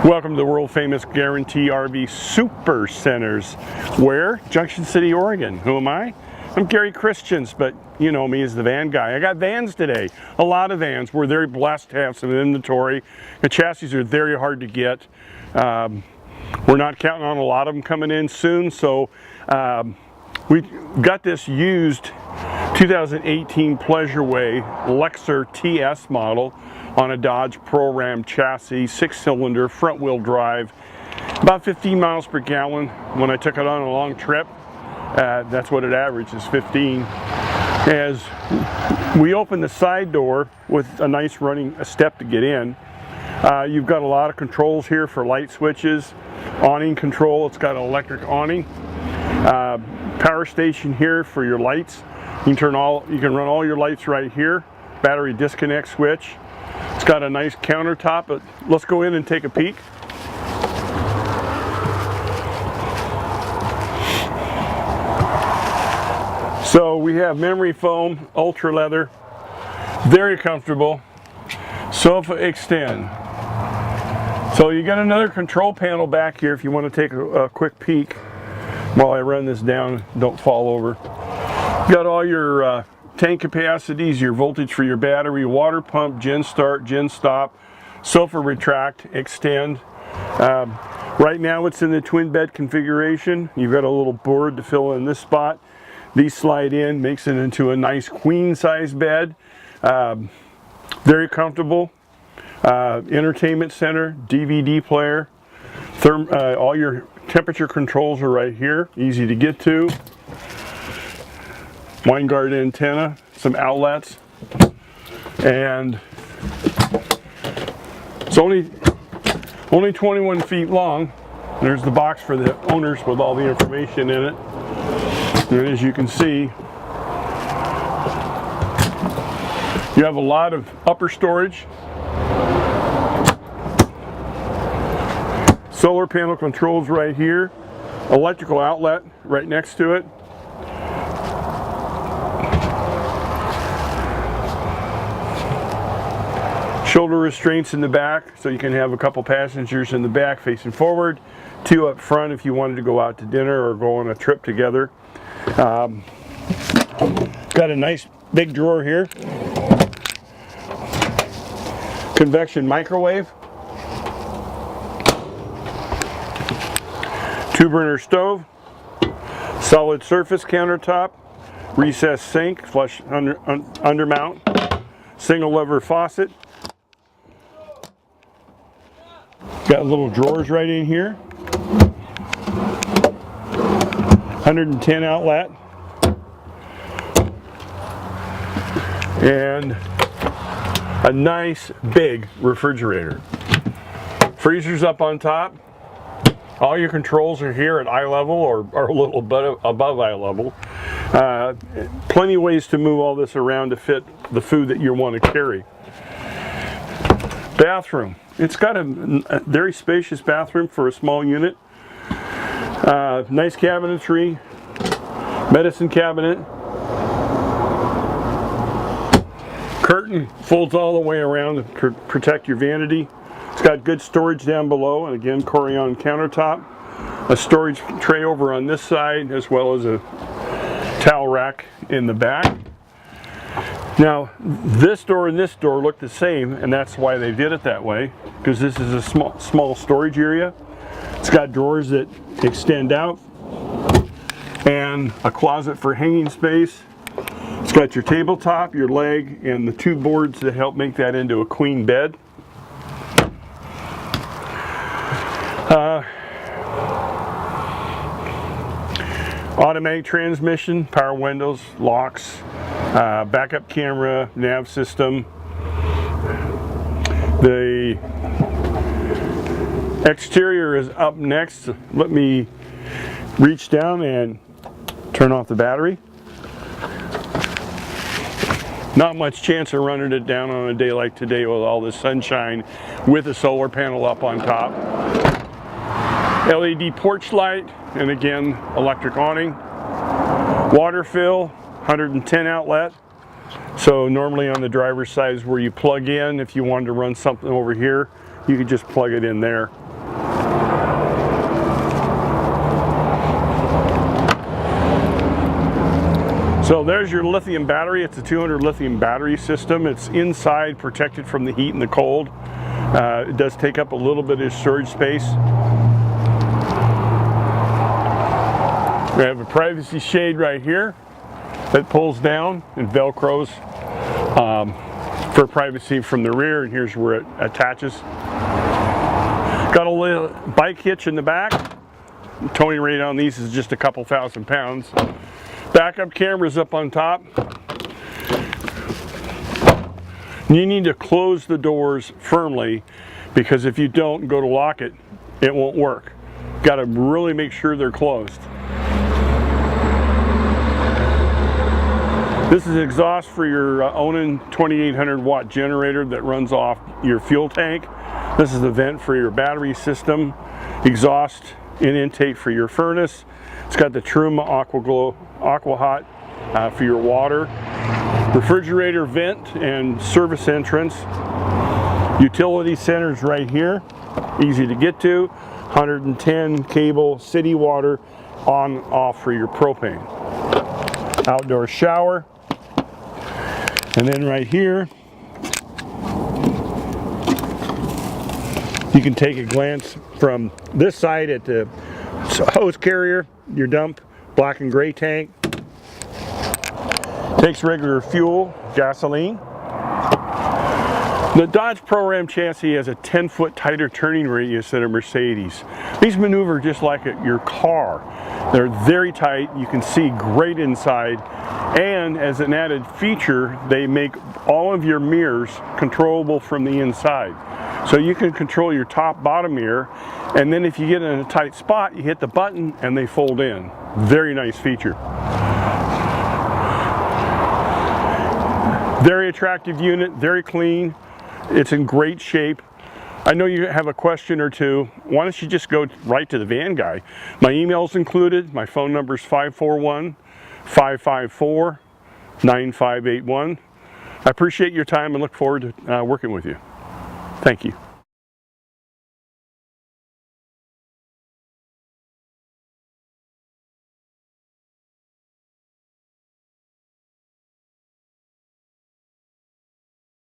Welcome to the world famous Guaranty RV Super Centers. Where? Junction City, Oregon. Who am I? I'm Gary Christians, but you know me as the van guy. I got vans today, a lot of vans. We're very blessed to have some inventory. The chassis are very hard to get. We're not counting on a lot of them coming in soon, so we got this used 2018 Pleasure-Way Lexor TS model on a Dodge Pro Ram chassis, 6-cylinder, front-wheel drive, about 15 miles per gallon. When I took it on a long trip, that's what it averages, 15. As we open the side door with a nice running step to get in, you've got a lot of controls here for light switches, awning control. It's got an electric awning, power station here for your lights. You can run all your lights right here. Battery disconnect switch. It's got a nice countertop, but let's go in and take a peek. So we have memory foam, ultra leather, very comfortable, sofa extend. So you got another control panel back here if you want to take a quick peek while I run this down, don't fall over. You got all your tank capacities, your voltage for your battery, water pump, gen start, gen stop, sofa retract, extend. Right now it's in the twin bed configuration. You've got a little board to fill in this spot. These slide in, makes it into a nice queen size bed. Very comfortable. Entertainment center, DVD player. All your temperature controls are right here, easy to get to. Wine guard antenna, some outlets, and it's only 21 feet long. There's the box for the owners with all the information in it. And as you can see, you have a lot of upper storage. Solar panel controls right here. Electrical outlet right next to it. Shoulder restraints in the back, so you can have a couple passengers in the back facing forward, 2 up front if you wanted to go out to dinner or go on a trip together. Got a nice big drawer here. Convection microwave. 2-burner stove. Solid surface countertop. Recessed sink, flush undermount. Single lever faucet. Got little drawers right in here. 110 outlet. And a nice big refrigerator. Freezer's up on top. All your controls are here at eye level or a little bit above eye level. Plenty of ways to move all this around to fit the food that you want to carry. Bathroom. It's got a very spacious bathroom for a small unit. Nice cabinetry, medicine cabinet. Curtain folds all the way around to protect your vanity. It's got good storage down below, and again, Corian countertop. A storage tray over on this side, as well as a towel rack in the back. Now, this door and this door look the same, and that's why they did it that way, because this is a small storage area. It's got drawers that extend out, and a closet for hanging space. It's got your tabletop, your leg, and the 2 boards that help make that into a queen bed. Automatic transmission, power windows, locks, backup camera, nav system. The exterior is up next. Let me reach down and turn off the battery. Not much chance of running it down on a day like today with all this sunshine with a solar panel up on top. LED porch light, and again, electric awning. Water fill, 110 outlet. So normally on the driver's side is where you plug in. If you wanted to run something over here, you could just plug it in there. So there's your lithium battery. It's a 200 lithium battery system. It's inside, protected from the heat and the cold. It does take up a little bit of storage space. We have a privacy shade right here that pulls down and velcros for privacy from the rear, and here's where it attaches. Got a little bike hitch in the back. Towing rate on these is just a couple thousand pounds. Backup cameras up on top. You need to close the doors firmly, because if you don't go to lock it, it won't work. Got to really make sure they're closed. This is exhaust for your awning 2800 watt generator that runs off your fuel tank. This is the vent for your battery system. Exhaust and intake for your furnace. It's got the Truma Aqua Hot for your water. Refrigerator vent and service entrance. Utility centers right here, easy to get to. 110 cable city water on off for your propane. Outdoor shower. And then right here, you can take a glance from this side at the hose carrier, your dump, black and gray tank. Takes regular fuel, gasoline. The Dodge Pro Ram chassis has a 10-foot tighter turning radius than a Mercedes. These maneuver just like your car. They're very tight, you can see great inside, and as an added feature, they make all of your mirrors controllable from the inside. So you can control your top, bottom mirror, and then if you get in a tight spot, you hit the button and they fold in. Very nice feature. Very attractive unit, very clean. It's in great shape. I know you have a question or two. Why don't you just go right to the van guy? My email's included. My phone number is 541-554-9581. I appreciate your time and look forward to working with you. Thank you.